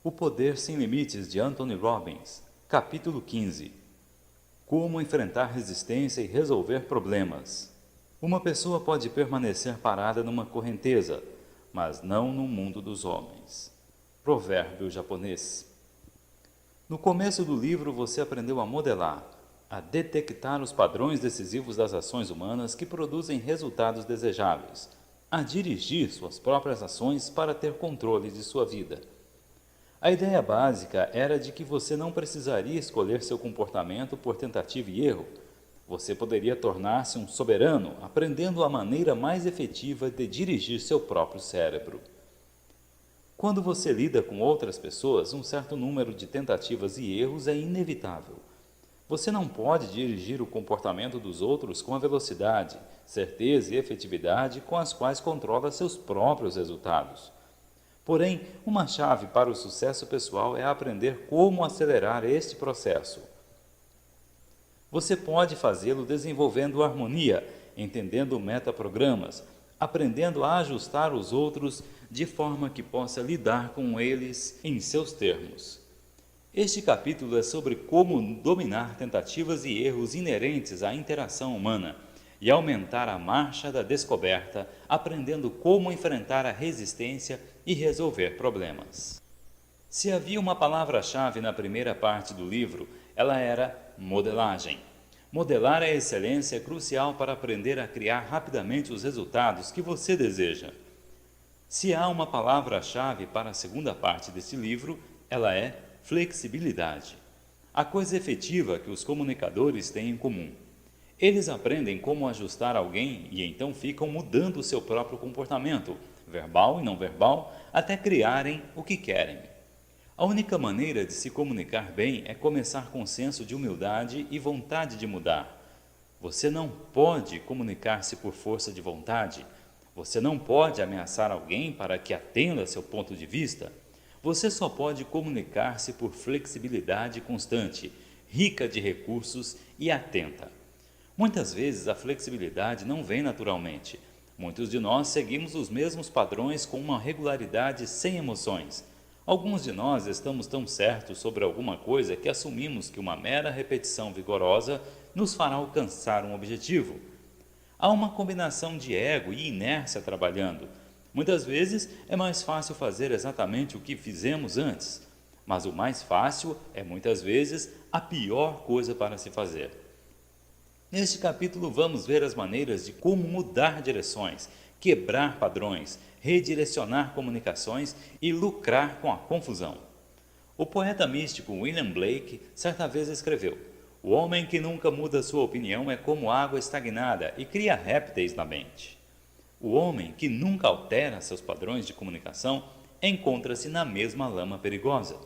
O Poder Sem Limites, de Anthony Robbins, capítulo 15. Como enfrentar resistência e resolver problemas. Uma pessoa pode permanecer parada numa correnteza, mas não no mundo dos homens. Provérbio japonês. No começo do livro você aprendeu a modelar, a detectar os padrões decisivos das ações humanas que produzem resultados desejáveis, a dirigir suas próprias ações para ter controle de sua vida. A ideia básica era de que você não precisaria escolher seu comportamento por tentativa e erro. Você poderia tornar-se um soberano, aprendendo a maneira mais efetiva de dirigir seu próprio cérebro. Quando você lida com outras pessoas, um certo número de tentativas e erros é inevitável. Você não pode dirigir o comportamento dos outros com a velocidade, certeza e efetividade com as quais controla seus próprios resultados. Porém, uma chave para o sucesso pessoal é aprender como acelerar este processo. Você pode fazê-lo desenvolvendo harmonia, entendendo metaprogramas, aprendendo a ajustar os outros de forma que possa lidar com eles em seus termos. Este capítulo é sobre como dominar tentativas e erros inerentes à interação humana e aumentar a marcha da descoberta, aprendendo como enfrentar a resistência e resolver problemas. Se havia uma palavra-chave na primeira parte do livro, ela era modelagem. Modelar a excelência é crucial para aprender a criar rapidamente os resultados que você deseja. Se há uma palavra-chave para a segunda parte desse livro, ela é flexibilidade. A coisa efetiva que os comunicadores têm em comum. Eles aprendem como ajustar alguém e então ficam mudando o seu próprio comportamento, verbal e não verbal, até criarem o que querem. A única maneira de se comunicar bem é começar com senso de humildade e vontade de mudar. Você não pode comunicar-se por força de vontade. Você não pode ameaçar alguém para que atenda seu ponto de vista. Você só pode comunicar-se por flexibilidade constante, rica de recursos e atenta. Muitas vezes a flexibilidade não vem naturalmente. Muitos de nós seguimos os mesmos padrões com uma regularidade sem emoções. Alguns de nós estamos tão certos sobre alguma coisa que assumimos que uma mera repetição vigorosa nos fará alcançar um objetivo. Há uma combinação de ego e inércia trabalhando. Muitas vezes é mais fácil fazer exatamente o que fizemos antes, mas o mais fácil é muitas vezes a pior coisa para se fazer. Neste capítulo vamos ver as maneiras de como mudar direções, quebrar padrões, redirecionar comunicações e lucrar com a confusão. O poeta místico William Blake certa vez escreveu: "O homem que nunca muda sua opinião é como água estagnada e cria répteis na mente." O homem que nunca altera seus padrões de comunicação encontra-se na mesma lama perigosa.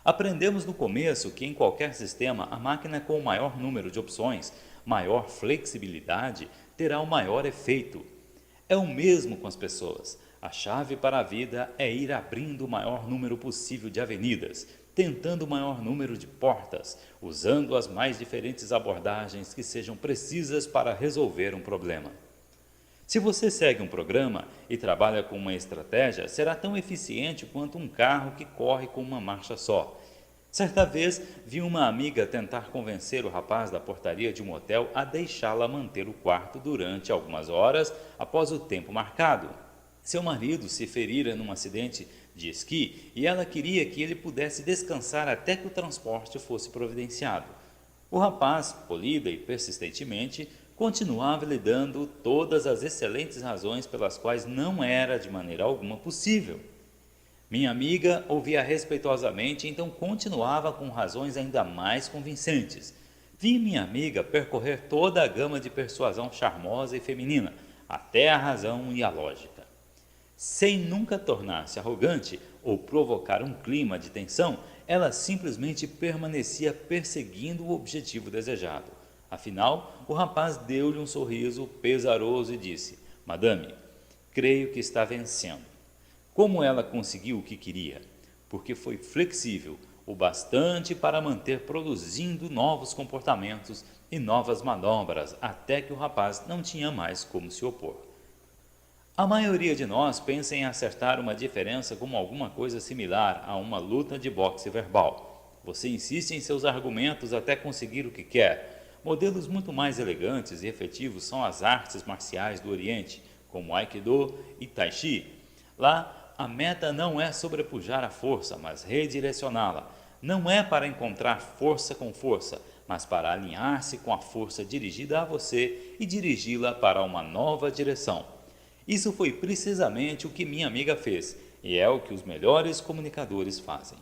Aprendemos no começo que em qualquer sistema a máquina com o maior número de opções, maior flexibilidade, terá o maior efeito. É o mesmo com as pessoas. A chave para a vida é ir abrindo o maior número possível de avenidas, tentando o maior número de portas, usando as mais diferentes abordagens que sejam precisas para resolver um problema. Se você segue um programa e trabalha com uma estratégia, será tão eficiente quanto um carro que corre com uma marcha só. Certa vez, vi uma amiga tentar convencer o rapaz da portaria de um hotel a deixá-la manter o quarto durante algumas horas após o tempo marcado. Seu marido se ferira num acidente de esqui e ela queria que ele pudesse descansar até que o transporte fosse providenciado. O rapaz, polida e persistentemente, continuava lhe dando todas as excelentes razões pelas quais não era de maneira alguma possível. Minha amiga ouvia respeitosamente, então continuava com razões ainda mais convincentes. Vi minha amiga percorrer toda a gama de persuasão charmosa e feminina, até a razão e a lógica. Sem nunca tornar-se arrogante ou provocar um clima de tensão, ela simplesmente permanecia perseguindo o objetivo desejado. Afinal, o rapaz deu-lhe um sorriso pesaroso e disse: "Madame, creio que está vencendo." Como ela conseguiu o que queria? Porque foi flexível o bastante para manter produzindo novos comportamentos e novas manobras até que o rapaz não tinha mais como se opor. A maioria de nós pensa em acertar uma diferença como alguma coisa similar a uma luta de boxe verbal. Você insiste em seus argumentos até conseguir o que quer. Modelos muito mais elegantes e efetivos são as artes marciais do Oriente, como Aikido e Tai Chi. Lá, a meta não é sobrepujar a força, mas redirecioná-la. Não é para encontrar força com força, mas para alinhar-se com a força dirigida a você e dirigi-la para uma nova direção. Isso foi precisamente o que minha amiga fez, e é o que os melhores comunicadores fazem.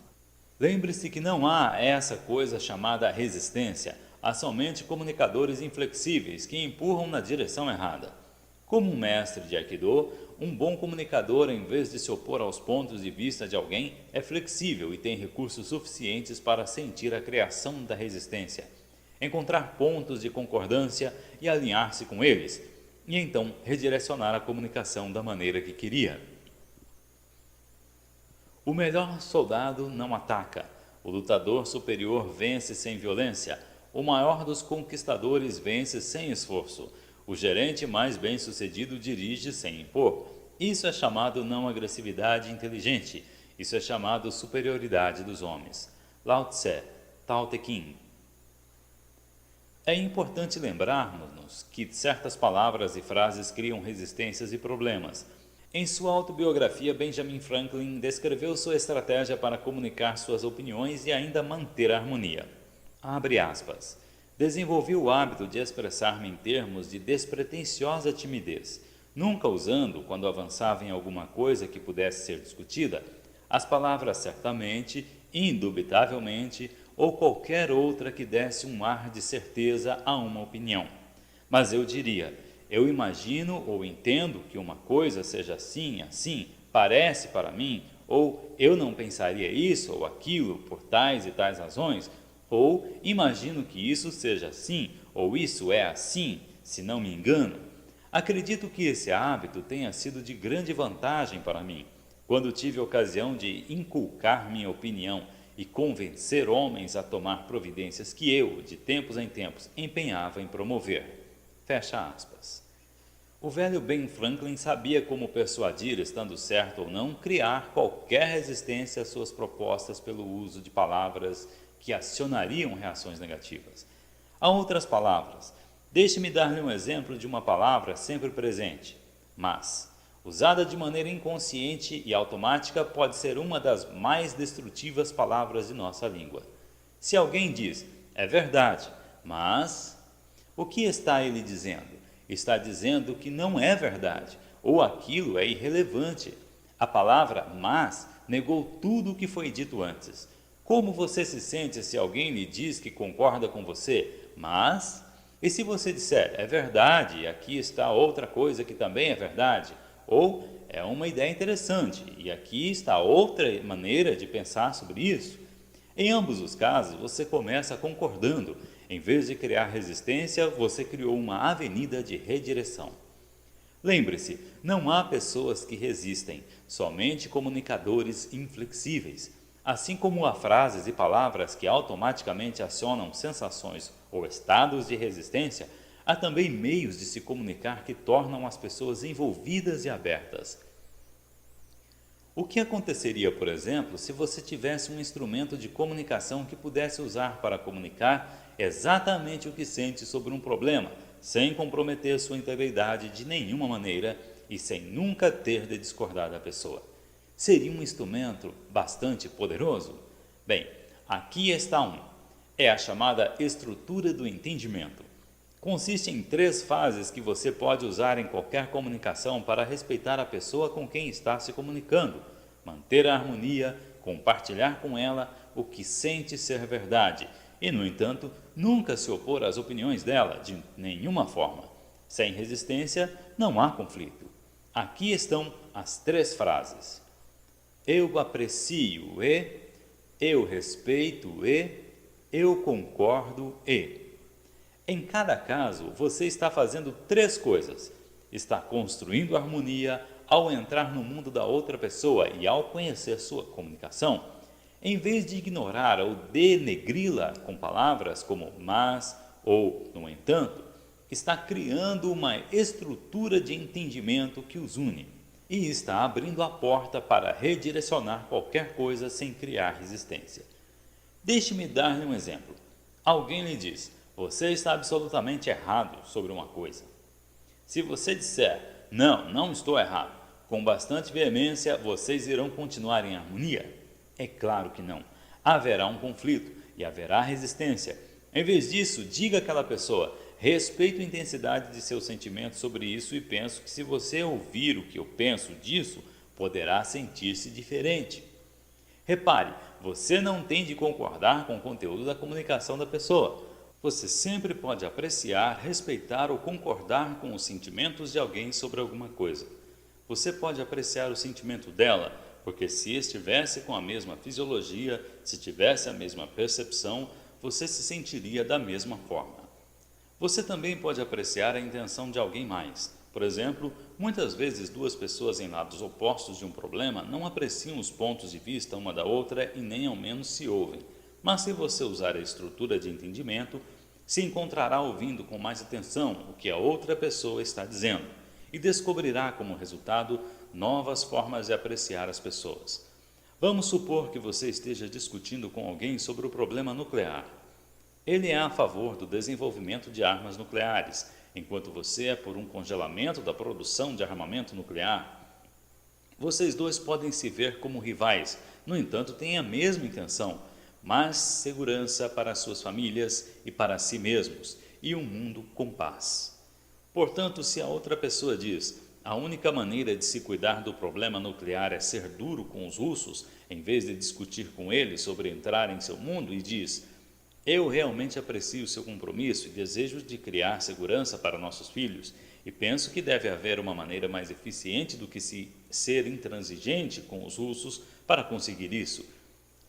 Lembre-se que não há essa coisa chamada resistência, há somente comunicadores inflexíveis que empurram na direção errada. Como um mestre de Aikido, um bom comunicador, em vez de se opor aos pontos de vista de alguém, é flexível e tem recursos suficientes para sentir a criação da resistência, encontrar pontos de concordância e alinhar-se com eles, e então redirecionar a comunicação da maneira que queria. O melhor soldado não ataca. O lutador superior vence sem violência. O maior dos conquistadores vence sem esforço. O gerente mais bem-sucedido dirige sem impor. Isso é chamado não agressividade inteligente. Isso é chamado superioridade dos homens. Lao Tse, Tao Te Ching. É importante lembrarmos-nos que certas palavras e frases criam resistências e problemas. Em sua autobiografia, Benjamin Franklin descreveu sua estratégia para comunicar suas opiniões e ainda manter a harmonia. Abre aspas. Desenvolvi o hábito de expressar-me em termos de despretensiosa timidez, nunca usando, quando avançava em alguma coisa que pudesse ser discutida, as palavras certamente, indubitavelmente ou qualquer outra que desse um ar de certeza a uma opinião. Mas eu diria, eu imagino ou entendo que uma coisa seja assim, assim, parece para mim, ou eu não pensaria isso ou aquilo por tais e tais razões, ou imagino que isso seja assim, ou isso é assim, se não me engano. Acredito que esse hábito tenha sido de grande vantagem para mim, quando tive ocasião de inculcar minha opinião e convencer homens a tomar providências que eu, de tempos em tempos, empenhava em promover. Fecha aspas. O velho Ben Franklin sabia como persuadir, estando certo ou não, criar qualquer resistência às suas propostas pelo uso de palavras que acionariam reações negativas. Há outras palavras. Deixe-me dar-lhe um exemplo de uma palavra sempre presente. Mas, usada de maneira inconsciente e automática, pode ser uma das mais destrutivas palavras de nossa língua. Se alguém diz, é verdade, mas... o que está ele dizendo? Está dizendo que não é verdade, ou aquilo é irrelevante. A palavra mas negou tudo o que foi dito antes. Como você se sente se alguém lhe diz que concorda com você, mas... e se você disser, é verdade, e aqui está outra coisa que também é verdade, ou é uma ideia interessante, e aqui está outra maneira de pensar sobre isso, em ambos os casos você começa concordando. Em vez de criar resistência, você criou uma avenida de redireção. Lembre-se, não há pessoas que resistem, somente comunicadores inflexíveis. Assim como há frases e palavras que automaticamente acionam sensações ou estados de resistência, há também meios de se comunicar que tornam as pessoas envolvidas e abertas. O que aconteceria, por exemplo, se você tivesse um instrumento de comunicação que pudesse usar para comunicar exatamente o que sente sobre um problema, sem comprometer sua integridade de nenhuma maneira e sem nunca ter de discordar da pessoa? Seria um instrumento bastante poderoso? Bem, aqui está um. É a chamada estrutura do entendimento. Consiste em 3 fases que você pode usar em qualquer comunicação para respeitar a pessoa com quem está se comunicando, manter a harmonia, compartilhar com ela o que sente ser verdade e, no entanto, nunca se opor às opiniões dela de nenhuma forma. Sem resistência, não há conflito. Aqui estão as 3 frases. Eu aprecio e, eu respeito e, eu concordo e. Em cada caso, você está fazendo 3 coisas. Está construindo harmonia ao entrar no mundo da outra pessoa e ao conhecer sua comunicação. Em vez de ignorar ou denegri-la com palavras como mas ou no entanto, está criando uma estrutura de entendimento que os une. e está abrindo a porta para redirecionar qualquer coisa sem criar resistência. Deixe-me dar-lhe um exemplo. Alguém lhe diz: você está absolutamente errado sobre uma coisa. Se você disser: não, não estou errado, com bastante veemência, vocês irão continuar em harmonia? É claro que não. Haverá um conflito e haverá resistência. Em vez disso, diga àquela pessoa: respeito a intensidade de seus sentimentos sobre isso e penso que se você ouvir o que eu penso disso, poderá sentir-se diferente. Repare, você não tem de concordar com o conteúdo da comunicação da pessoa. Você sempre pode apreciar, respeitar ou concordar com os sentimentos de alguém sobre alguma coisa. Você pode apreciar o sentimento dela, porque se estivesse com a mesma fisiologia, se tivesse a mesma percepção, você se sentiria da mesma forma. Você também pode apreciar a intenção de alguém mais. Por exemplo, muitas vezes duas pessoas em lados opostos de um problema não apreciam os pontos de vista uma da outra e nem ao menos se ouvem. Mas se você usar a estrutura de entendimento, se encontrará ouvindo com mais atenção o que a outra pessoa está dizendo e descobrirá como resultado novas formas de apreciar as pessoas. Vamos supor que você esteja discutindo com alguém sobre o problema nuclear. Ele é a favor do desenvolvimento de armas nucleares, enquanto você é por um congelamento da produção de armamento nuclear. Vocês dois podem se ver como rivais, no entanto, têm a mesma intenção, mais segurança para suas famílias e para si mesmos, e um mundo com paz. Portanto, se a outra pessoa diz: a única maneira de se cuidar do problema nuclear é ser duro com os russos, em vez de discutir com eles sobre entrar em seu mundo, e diz: eu realmente aprecio seu compromisso e desejo de criar segurança para nossos filhos, e penso que deve haver uma maneira mais eficiente do que ser intransigente com os russos para conseguir isso.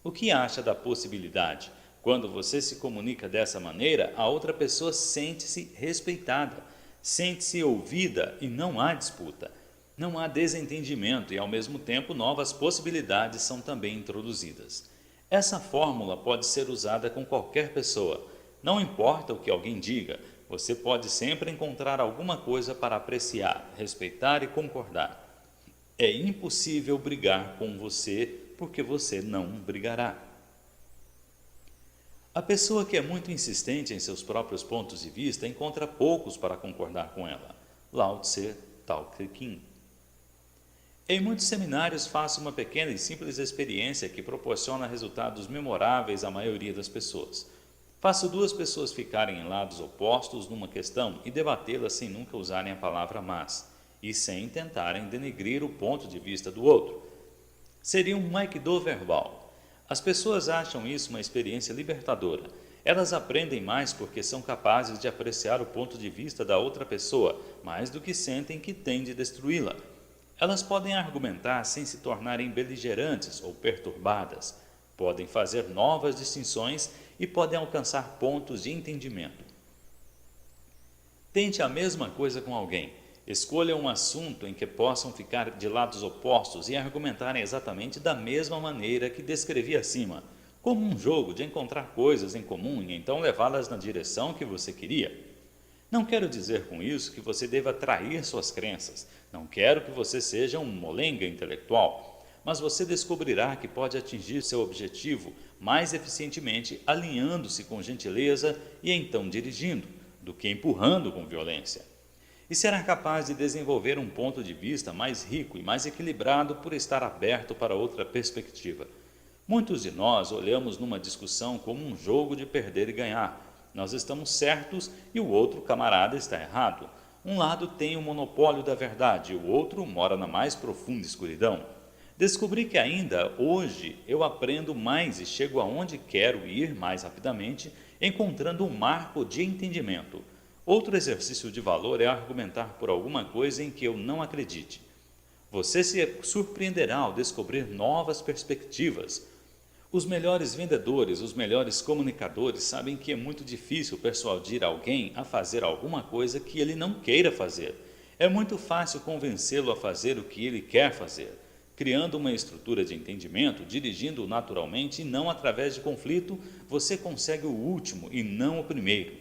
O que acha da possibilidade? Quando você se comunica dessa maneira, a outra pessoa sente-se respeitada, sente-se ouvida e não há disputa. Não há desentendimento e, ao mesmo tempo, novas possibilidades são também introduzidas. Essa fórmula pode ser usada com qualquer pessoa. Não importa o que alguém diga, você pode sempre encontrar alguma coisa para apreciar, respeitar e concordar. É impossível brigar com você porque você não brigará. A pessoa que é muito insistente em seus próprios pontos de vista encontra poucos para concordar com ela. Lao Tse, Tao Te Ching. Em muitos seminários faço uma pequena e simples experiência que proporciona resultados memoráveis à maioria das pessoas. Faço duas pessoas ficarem em lados opostos numa questão e debatê-la sem nunca usarem a palavra mas, e sem tentarem denegrir o ponto de vista do outro. Seria um aikido verbal. As pessoas acham isso uma experiência libertadora. Elas aprendem mais porque são capazes de apreciar o ponto de vista da outra pessoa, mais do que sentem que têm de destruí-la. Elas podem argumentar sem se tornarem beligerantes ou perturbadas, podem fazer novas distinções e podem alcançar pontos de entendimento. Tente a mesma coisa com alguém. Escolha um assunto em que possam ficar de lados opostos e argumentarem exatamente da mesma maneira que descrevi acima, como um jogo de encontrar coisas em comum e então levá-las na direção que você queria. Não quero dizer com isso que você deva trair suas crenças, não quero que você seja um molenga intelectual, mas você descobrirá que pode atingir seu objetivo mais eficientemente alinhando-se com gentileza e então dirigindo, do que empurrando com violência. E será capaz de desenvolver um ponto de vista mais rico e mais equilibrado por estar aberto para outra perspectiva. Muitos de nós olhamos numa discussão como um jogo de perder e ganhar. Nós estamos certos e o outro camarada está errado. Um lado tem o monopólio da verdade e o outro mora na mais profunda escuridão. Descobri que ainda hoje eu aprendo mais e chego aonde quero ir mais rapidamente, encontrando um marco de entendimento. Outro exercício de valor é argumentar por alguma coisa em que eu não acredite. Você se surpreenderá ao descobrir novas perspectivas. Os melhores vendedores, os melhores comunicadores sabem que é muito difícil persuadir alguém a fazer alguma coisa que ele não queira fazer. É muito fácil convencê-lo a fazer o que ele quer fazer, criando uma estrutura de entendimento, dirigindo-o naturalmente e não através de conflito, você consegue o último e não o primeiro.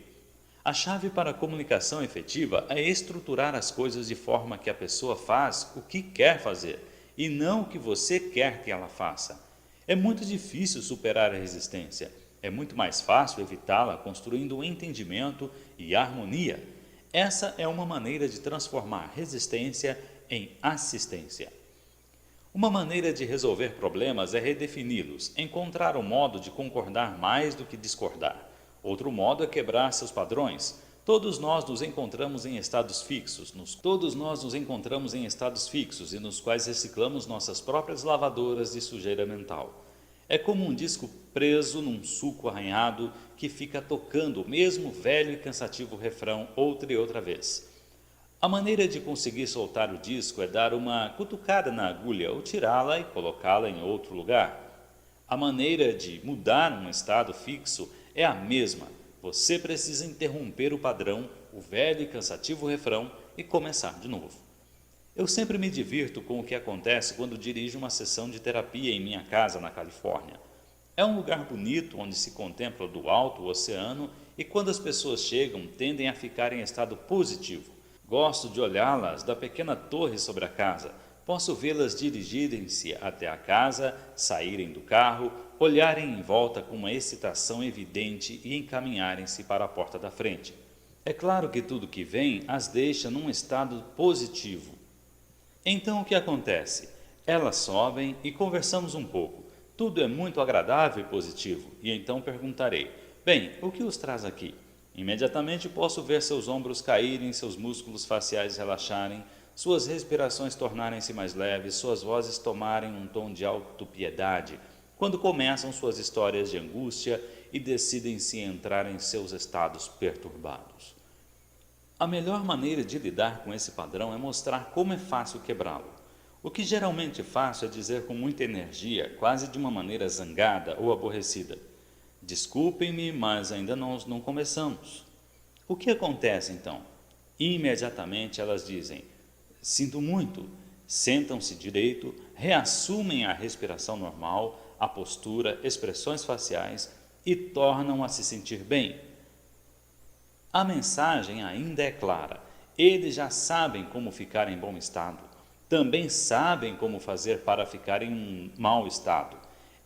A chave para a comunicação efetiva é estruturar as coisas de forma que a pessoa faz o que quer fazer e não o que você quer que ela faça. É muito difícil superar a resistência. É muito mais fácil evitá-la construindo um entendimento e harmonia. Essa é uma maneira de transformar resistência em assistência. Uma maneira de resolver problemas é redefini-los, encontrar um modo de concordar mais do que discordar. Outro modo é quebrar seus padrões. Todos nós nos encontramos em estados fixos, e nos quais reciclamos nossas próprias lavadoras de sujeira mental. É como um disco preso num sulco arranhado que fica tocando o mesmo velho e cansativo refrão outra e outra vez. A maneira de conseguir soltar o disco é dar uma cutucada na agulha ou tirá-la e colocá-la em outro lugar. A maneira de mudar um estado fixo é a mesma. Você precisa interromper o padrão, o velho e cansativo refrão e começar de novo. Eu sempre me divirto com o que acontece quando dirijo uma sessão de terapia em minha casa na Califórnia. É um lugar bonito onde se contempla do alto o oceano e quando as pessoas chegam tendem a ficar em estado positivo. Gosto de olhá-las da pequena torre sobre a casa. Posso vê-las dirigirem-se até a casa, saírem do carro, olharem em volta com uma excitação evidente e encaminharem-se para a porta da frente. É claro que tudo que vem as deixa num estado positivo. Então o que acontece? Elas sobem e conversamos um pouco. Tudo é muito agradável e positivo, e então perguntarei: bem, o que os traz aqui? Imediatamente posso ver seus ombros caírem, seus músculos faciais relaxarem, suas respirações tornarem-se mais leves, suas vozes tomarem um tom de autopiedade, quando começam suas histórias de angústia e decidem-se entrar em seus estados perturbados. A melhor maneira de lidar com esse padrão é mostrar como é fácil quebrá-lo. O que geralmente faço é dizer com muita energia, quase de uma maneira zangada ou aborrecida: desculpem-me, mas ainda não começamos. O que acontece então? Imediatamente elas dizem: sinto muito. Sentam-se direito, reassumem a respiração normal, a postura, expressões faciais e tornam a se sentir bem. A mensagem ainda é clara. Eles já sabem como ficar em bom estado. Também sabem como fazer para ficar em um mau estado.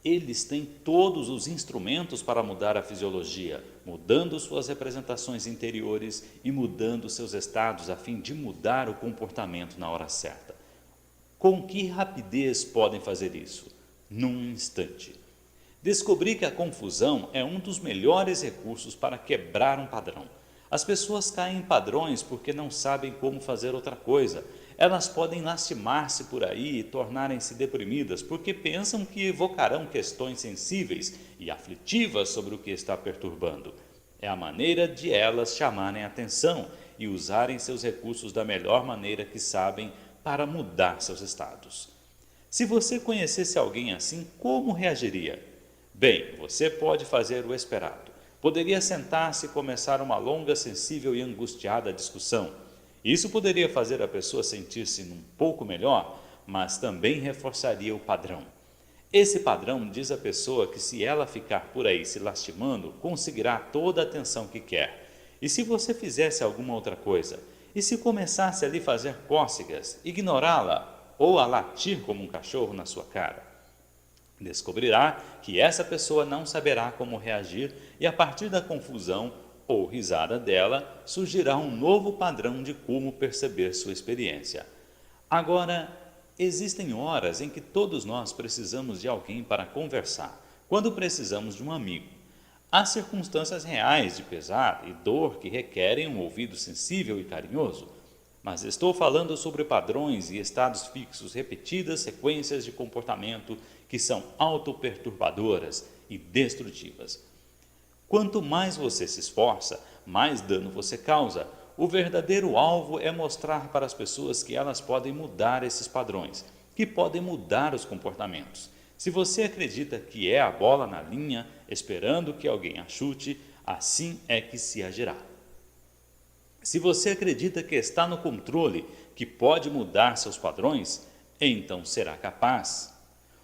Eles têm todos os instrumentos para mudar a fisiologia, mudando suas representações interiores e mudando seus estados a fim de mudar o comportamento na hora certa. Com que rapidez podem fazer isso? Num instante. Descobri que a confusão é um dos melhores recursos para quebrar um padrão. As pessoas caem em padrões porque não sabem como fazer outra coisa. Elas podem lastimar-se por aí e tornarem-se deprimidas porque pensam que evocarão questões sensíveis e aflitivas sobre o que está perturbando. É a maneira de elas chamarem a atenção e usarem seus recursos da melhor maneira que sabem para mudar seus estados. Se você conhecesse alguém assim, como reagiria? Bem, você pode fazer o esperado. Poderia sentar-se e começar uma longa, sensível e angustiada discussão. Isso poderia fazer a pessoa sentir-se um pouco melhor, mas também reforçaria o padrão. Esse padrão diz à pessoa que se ela ficar por aí se lastimando, conseguirá toda a atenção que quer. E se você fizesse alguma outra coisa? E se começasse a lhe fazer cócegas, ignorá-la ou a latir como um cachorro na sua cara? Descobrirá que essa pessoa não saberá como reagir e a partir da confusão ou risada dela, surgirá um novo padrão de como perceber sua experiência. Agora, existem horas em que todos nós precisamos de alguém para conversar, quando precisamos de um amigo. Há circunstâncias reais de pesar e dor que requerem um ouvido sensível e carinhoso, mas estou falando sobre padrões e estados fixos, repetidas sequências de comportamento que são autoperturbadoras e destrutivas. Quanto mais você se esforça, mais dano você causa. O verdadeiro alvo é mostrar para as pessoas que elas podem mudar esses padrões, que podem mudar os comportamentos. Se você acredita que é a bola na linha, esperando que alguém a chute, assim é que se agirá. Se você acredita que está no controle, que pode mudar seus padrões, então será capaz.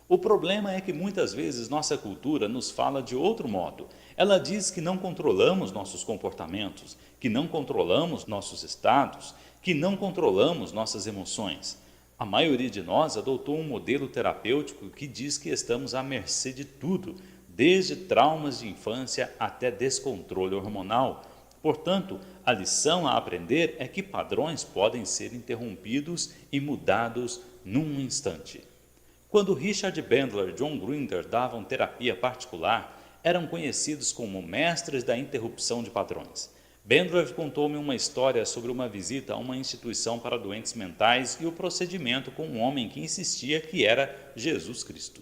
O problema é que muitas vezes nossa cultura nos fala de outro modo. Ela diz que não controlamos nossos comportamentos, que não controlamos nossos estados, que não controlamos nossas emoções. A maioria de nós adotou um modelo terapêutico que diz que estamos à mercê de tudo, desde traumas de infância até descontrole hormonal. Portanto, a lição a aprender é que padrões podem ser interrompidos e mudados num instante. Quando Richard Bandler e John Grinder davam terapia particular, eram conhecidos como mestres da interrupção de padrões. Bandler contou-me uma história sobre uma visita a uma instituição para doentes mentais e o procedimento com um homem que insistia que era Jesus Cristo.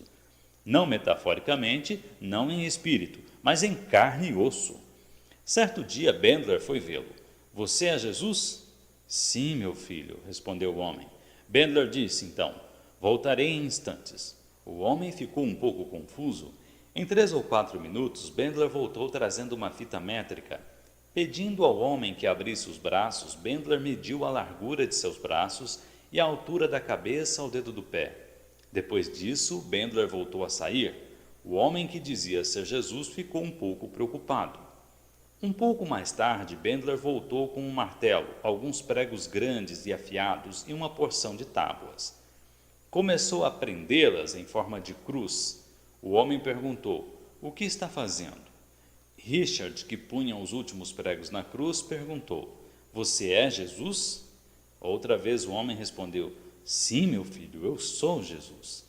Não metaforicamente, não em espírito, mas em carne e osso. Certo dia, Bandler foi vê-lo. Você é Jesus? Sim, meu filho, respondeu o homem. Bandler disse, então, voltarei em instantes. O homem ficou um pouco confuso. Em 3 ou 4 minutos, Bandler voltou trazendo uma fita métrica. Pedindo ao homem que abrisse os braços, Bandler mediu a largura de seus braços e a altura da cabeça ao dedo do pé. Depois disso, Bandler voltou a sair. O homem que dizia ser Jesus ficou um pouco preocupado. Um pouco mais tarde, Bandler voltou com um martelo, alguns pregos grandes e afiados e uma porção de tábuas. Começou a prendê-las em forma de cruz. O homem perguntou, o que está fazendo? Richard, que punha os últimos pregos na cruz, perguntou, você é Jesus? Outra vez o homem respondeu, sim, meu filho, eu sou Jesus.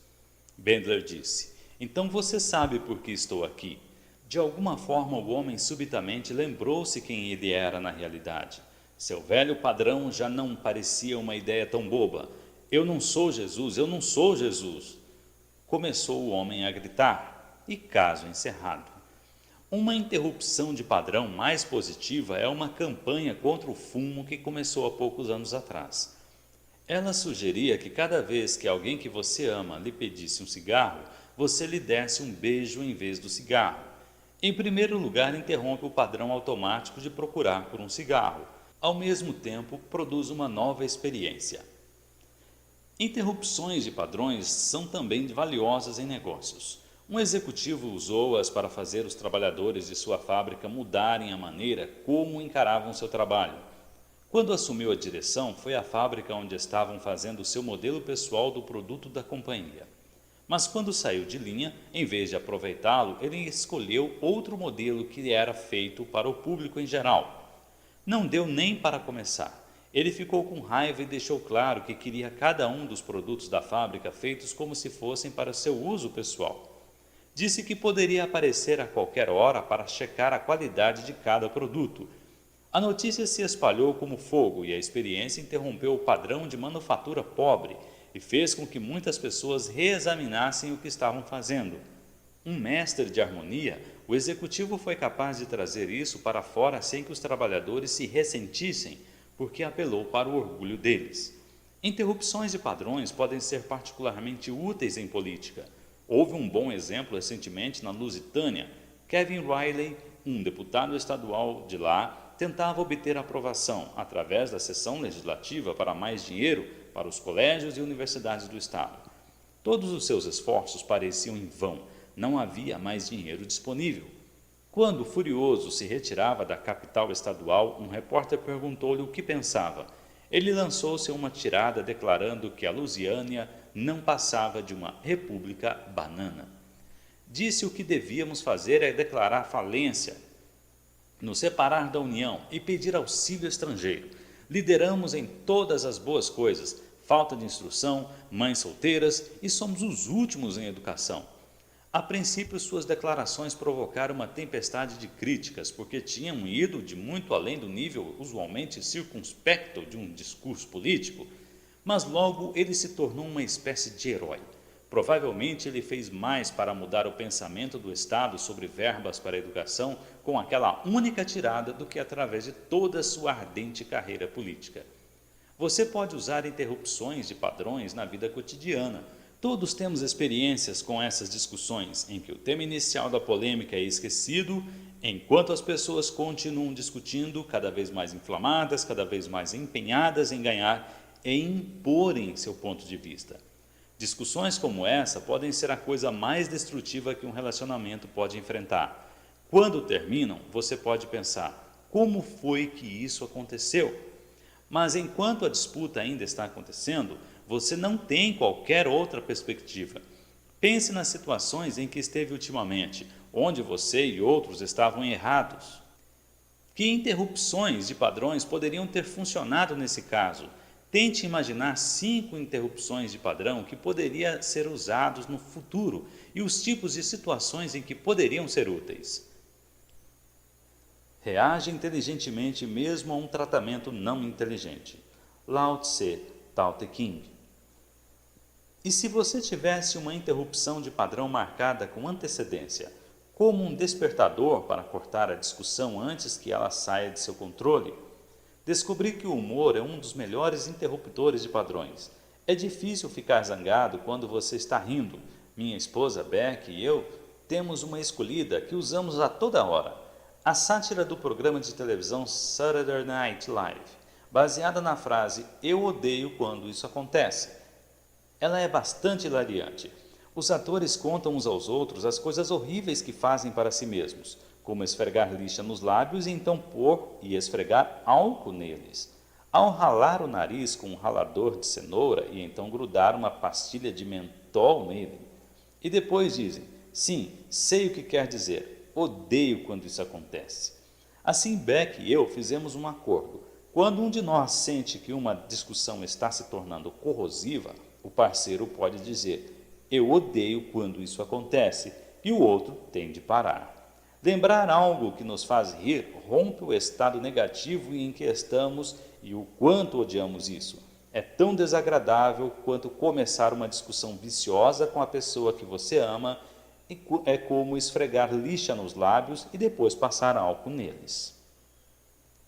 Bandler disse, então você sabe por que estou aqui. De alguma forma o homem subitamente lembrou-se quem ele era na realidade. Seu velho padrão já não parecia uma ideia tão boba. Eu não sou Jesus, eu não sou Jesus. Começou o homem a gritar, e caso encerrado. Uma interrupção de padrão mais positiva é uma campanha contra o fumo que começou há poucos anos atrás. Ela sugeria que cada vez que alguém que você ama lhe pedisse um cigarro, você lhe desse um beijo em vez do cigarro. Em primeiro lugar, interrompe o padrão automático de procurar por um cigarro. Ao mesmo tempo, produz uma nova experiência. Interrupções de padrões são também valiosas em negócios. Um executivo usou-as para fazer os trabalhadores de sua fábrica mudarem a maneira como encaravam seu trabalho. Quando assumiu a direção, foi à fábrica onde estavam fazendo o seu modelo pessoal do produto da companhia. Mas quando saiu de linha, em vez de aproveitá-lo, ele escolheu outro modelo que era feito para o público em geral. Não deu nem para começar. Ele ficou com raiva e deixou claro que queria cada um dos produtos da fábrica feitos como se fossem para seu uso pessoal. Disse que poderia aparecer a qualquer hora para checar a qualidade de cada produto. A notícia se espalhou como fogo e a experiência interrompeu o padrão de manufatura pobre e fez com que muitas pessoas reexaminassem o que estavam fazendo. Um mestre de harmonia, o executivo foi capaz de trazer isso para fora sem que os trabalhadores se ressentissem, porque apelou para o orgulho deles. Interrupções de padrões podem ser particularmente úteis em política. Houve um bom exemplo recentemente na Lusitânia. Kevin Riley, um deputado estadual de lá, tentava obter aprovação, através da sessão legislativa, para mais dinheiro para os colégios e universidades do estado. Todos os seus esforços pareciam em vão, não havia mais dinheiro disponível. Quando, furioso, se retirava da capital estadual, um repórter perguntou-lhe o que pensava. Ele lançou-se a uma tirada declarando que a Lusiânia não passava de uma república banana. Disse o que devíamos fazer é declarar falência, nos separar da União e pedir auxílio estrangeiro. Lideramos em todas as boas coisas, falta de instrução, mães solteiras e somos os últimos em educação. A princípio, suas declarações provocaram uma tempestade de críticas, porque tinham ido de muito além do nível usualmente circunspecto de um discurso político, mas logo ele se tornou uma espécie de herói. Provavelmente ele fez mais para mudar o pensamento do Estado sobre verbas para a educação com aquela única tirada do que através de toda a sua ardente carreira política. Você pode usar interrupções de padrões na vida cotidiana. Todos temos experiências com essas discussões, em que o tema inicial da polêmica é esquecido, enquanto as pessoas continuam discutindo, cada vez mais inflamadas, cada vez mais empenhadas em ganhar e imporem seu ponto de vista. Discussões como essa podem ser a coisa mais destrutiva que um relacionamento pode enfrentar. Quando terminam, você pode pensar: como foi que isso aconteceu? Mas enquanto a disputa ainda está acontecendo, você não tem qualquer outra perspectiva. Pense nas situações em que esteve ultimamente, onde você e outros estavam errados. Que interrupções de padrões poderiam ter funcionado nesse caso? Tente imaginar 5 interrupções de padrão que poderiam ser usados no futuro e os tipos de situações em que poderiam ser úteis. Reage inteligentemente mesmo a um tratamento não inteligente. Lao Tse, Tao Te Ching. E se você tivesse uma interrupção de padrão marcada com antecedência, como um despertador para cortar a discussão antes que ela saia de seu controle? Descobri que o humor é um dos melhores interruptores de padrões. É difícil ficar zangado quando você está rindo. Minha esposa Beck e eu temos uma escolhida que usamos a toda hora. A sátira do programa de televisão Saturday Night Live, baseada na frase "Eu odeio quando isso acontece". Ela é bastante hilariante. Os atores contam uns aos outros as coisas horríveis que fazem para si mesmos, como esfregar lixa nos lábios e então pôr e esfregar álcool neles. Ao ralar o nariz com um ralador de cenoura e então grudar uma pastilha de mentol nele. E depois dizem: sim, sei o que quer dizer, odeio quando isso acontece. Assim Beck e eu fizemos um acordo. Quando um de nós sente que uma discussão está se tornando corrosiva, o parceiro pode dizer: eu odeio quando isso acontece, e o outro tem de parar. Lembrar algo que nos faz rir rompe o estado negativo em que estamos e o quanto odiamos isso. É tão desagradável quanto começar uma discussão viciosa com a pessoa que você ama e é como esfregar lixa nos lábios e depois passar álcool neles.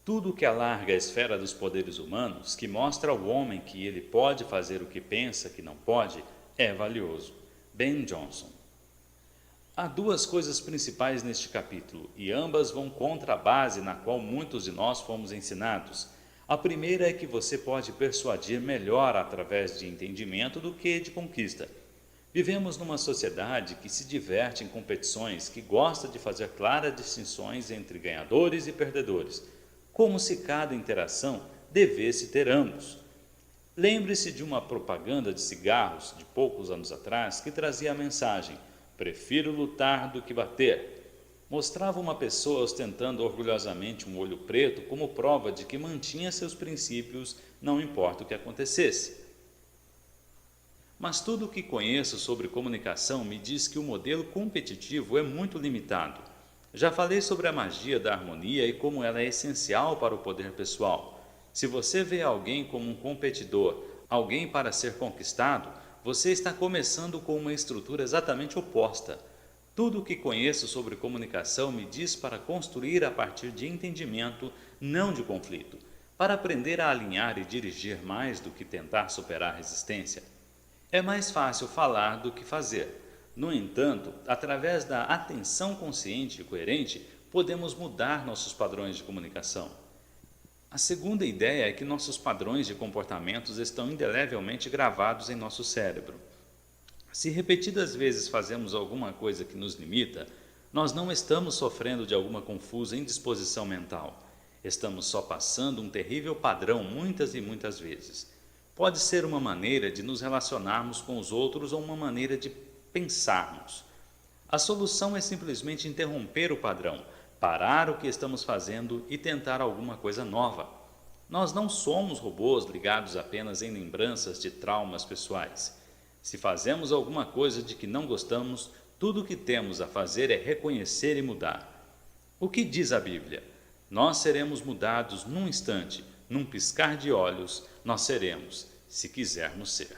Tudo que alarga a esfera dos poderes humanos, que mostra ao homem que ele pode fazer o que pensa que não pode, é valioso. Ben Johnson. Há 2 coisas principais neste capítulo, e ambas vão contra a base na qual muitos de nós fomos ensinados. A primeira é que você pode persuadir melhor através de entendimento do que de conquista. Vivemos numa sociedade que se diverte em competições, que gosta de fazer claras distinções entre ganhadores e perdedores, como se cada interação devesse ter ambos. Lembre-se de uma propaganda de cigarros de poucos anos atrás que trazia a mensagem: prefiro lutar do que bater. Mostrava uma pessoa ostentando orgulhosamente um olho preto como prova de que mantinha seus princípios, não importa o que acontecesse. Mas tudo o que conheço sobre comunicação me diz que o modelo competitivo é muito limitado. Já falei sobre a magia da harmonia e como ela é essencial para o poder pessoal. Se você vê alguém como um competidor, alguém para ser conquistado, você está começando com uma estrutura exatamente oposta. Tudo o que conheço sobre comunicação me diz para construir a partir de entendimento, não de conflito, para aprender a alinhar e dirigir mais do que tentar superar resistência. É mais fácil falar do que fazer. No entanto, através da atenção consciente e coerente, podemos mudar nossos padrões de comunicação. A segunda ideia é que nossos padrões de comportamentos estão indelevelmente gravados em nosso cérebro. Se repetidas vezes fazemos alguma coisa que nos limita, nós não estamos sofrendo de alguma confusa indisposição mental. Estamos só passando um terrível padrão muitas e muitas vezes. Pode ser uma maneira de nos relacionarmos com os outros ou uma maneira de pensarmos. A solução é simplesmente interromper o padrão, parar o que estamos fazendo e tentar alguma coisa nova. Nós não somos robôs ligados apenas em lembranças de traumas pessoais. Se fazemos alguma coisa de que não gostamos, tudo o que temos a fazer é reconhecer e mudar. O que diz a Bíblia? Nós seremos mudados num instante, num piscar de olhos, nós seremos, se quisermos ser.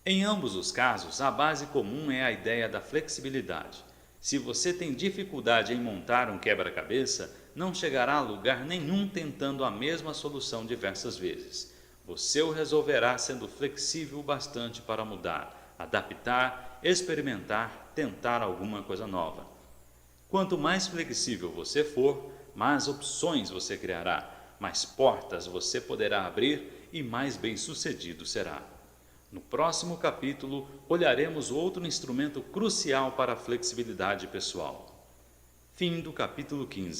Em ambos os casos, a base comum é a ideia da flexibilidade. Se você tem dificuldade em montar um quebra-cabeça, não chegará a lugar nenhum tentando a mesma solução diversas vezes. Você o resolverá sendo flexível bastante para mudar, adaptar, experimentar, tentar alguma coisa nova. Quanto mais flexível você for, mais opções você criará, mais portas você poderá abrir e mais bem-sucedido será. No próximo capítulo, olharemos outro instrumento crucial para a flexibilidade pessoal. Fim do capítulo 15.